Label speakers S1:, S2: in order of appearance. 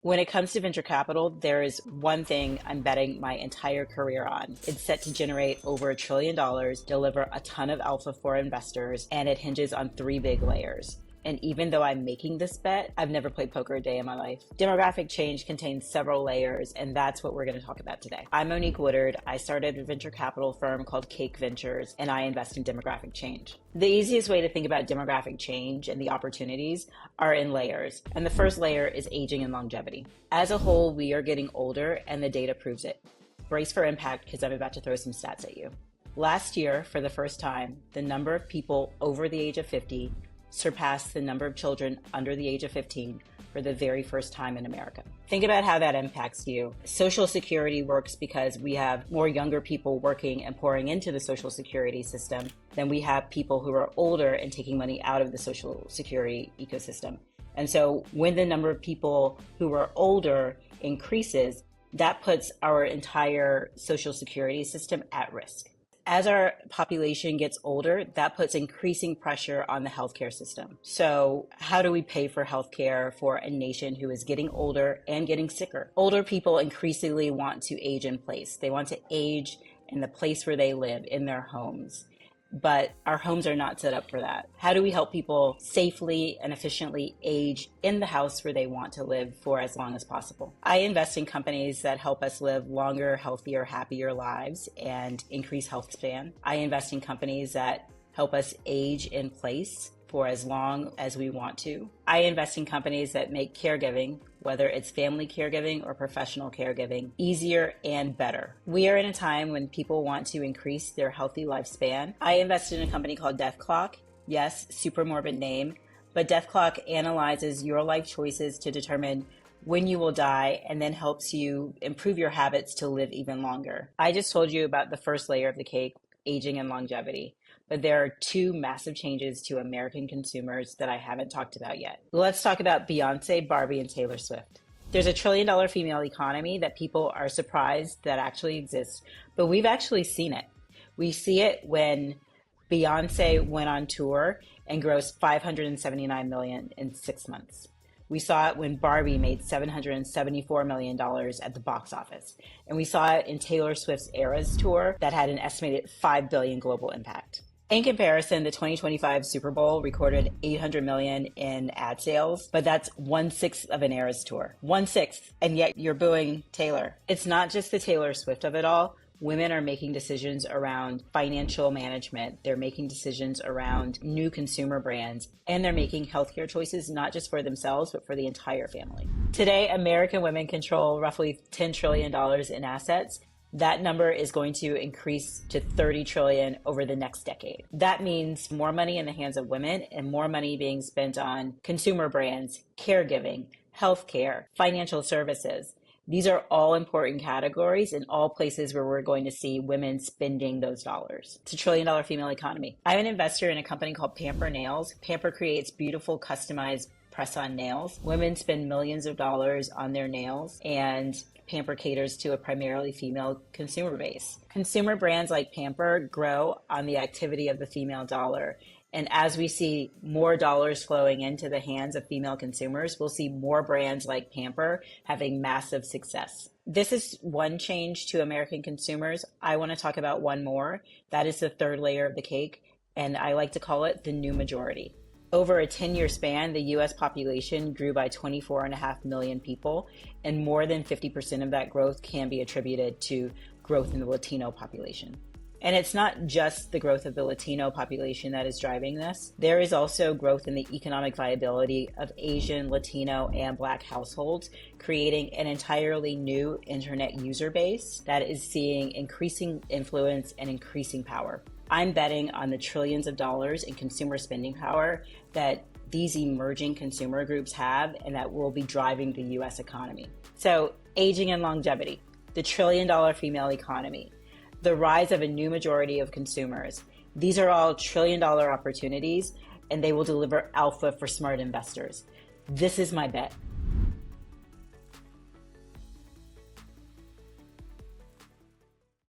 S1: When it comes to venture capital, there is one thing I'm betting my entire career on. It's set to generate over $1 trillion, deliver a ton of alpha for investors, and it hinges on three big layers. And even though I'm making this bet, I've never played poker a day in my life. Demographic change contains several layers, and that's what we're going to talk about today. I'm Monique Woodard. I started a venture capital firm called Cake Ventures, and I invest in demographic change. The easiest way to think about demographic change and the opportunities are in layers. And the first layer is aging and longevity. As a whole, we are getting older, and the data proves it. Brace for impact, because I'm about to throw some stats at you. Last year, for the first time, the number of people over the age of 50 surpassed the number of children under the age of 15 for the very first time in America. Think about how that impacts you. Social Security works because we have more younger people working and pouring into the Social Security system than we have people who are older and taking money out of the Social Security ecosystem. And so when the number of people who are older increases, that puts our entire Social Security system at risk. As our population gets older, that puts increasing pressure on the healthcare system. So how do we pay for healthcare for a nation who is getting older and getting sicker? Older people increasingly want to age in place. They want to age in the place where they live, in their homes. But our homes are not set up for that. How do we help people safely and efficiently age in the house where they want to live for as long as possible? I invest in companies that help us live longer, healthier, happier lives and increase health span. I invest in companies that help us age in place for as long as we want to. I invest in companies that make caregiving, whether it's family caregiving or professional caregiving, easier and better. We are in a time when people want to increase their healthy lifespan. I invested in a company called Death Clock. Yes, super morbid name, but Death Clock analyzes your life choices to determine when you will die and then helps you improve your habits to live even longer. I just told you about the first layer of the cake, aging and longevity. But there are two massive changes to American consumers that I haven't talked about yet. Let's talk about Beyonce, Barbie, and Taylor Swift. There's a $1 trillion female economy that people are surprised that actually exists, but we've actually seen it. We see it when Beyonce went on tour and grossed $579 million in 6 months. We saw it when Barbie made $774 million at the box office. And we saw it in Taylor Swift's Eras tour that had an estimated $5 billion global impact. In comparison, the 2025 Super Bowl recorded $800 million in ad sales, but that's 1/6 of an Eras tour. 1/6, and yet you're booing Taylor. It's not just the Taylor Swift of it all. Women are making decisions around financial management. They're making decisions around new consumer brands, and they're making healthcare choices, not just for themselves, but for the entire family. Today, American women control roughly $10 trillion in assets. That number is going to increase to $30 trillion over the next decade. That means more money in the hands of women and more money being spent on consumer brands, caregiving, healthcare, financial services. These are all important categories and all places where we're going to see women spending those dollars. It's a $1 trillion female economy. I'm an investor in a company called Pamper Nails. Pamper creates beautiful, customized press-on nails. Women spend millions of dollars on their nails, and Pamper caters to a primarily female consumer base. Consumer brands like Pamper grow on the activity of the female dollar. And as we see more dollars flowing into the hands of female consumers, we'll see more brands like Pamper having massive success. This is one change to American consumers. I want to talk about one more. That is the third layer of the cake, and I like to call it the new majority. Over a 10-year span, the U.S. population grew by 24.5 million people, and more than 50% of that growth can be attributed to growth in the Latino population. And it's not just the growth of the Latino population that is driving this. There is also growth in the economic viability of Asian, Latino, and Black households, creating an entirely new internet user base that is seeing increasing influence and increasing power. I'm betting on the trillions of dollars in consumer spending power that these emerging consumer groups have and that will be driving the U.S. economy. So, aging and longevity, the $1 trillion female economy, the rise of a new majority of consumers. These are all $1 trillion opportunities, and they will deliver alpha for smart investors. This is my bet.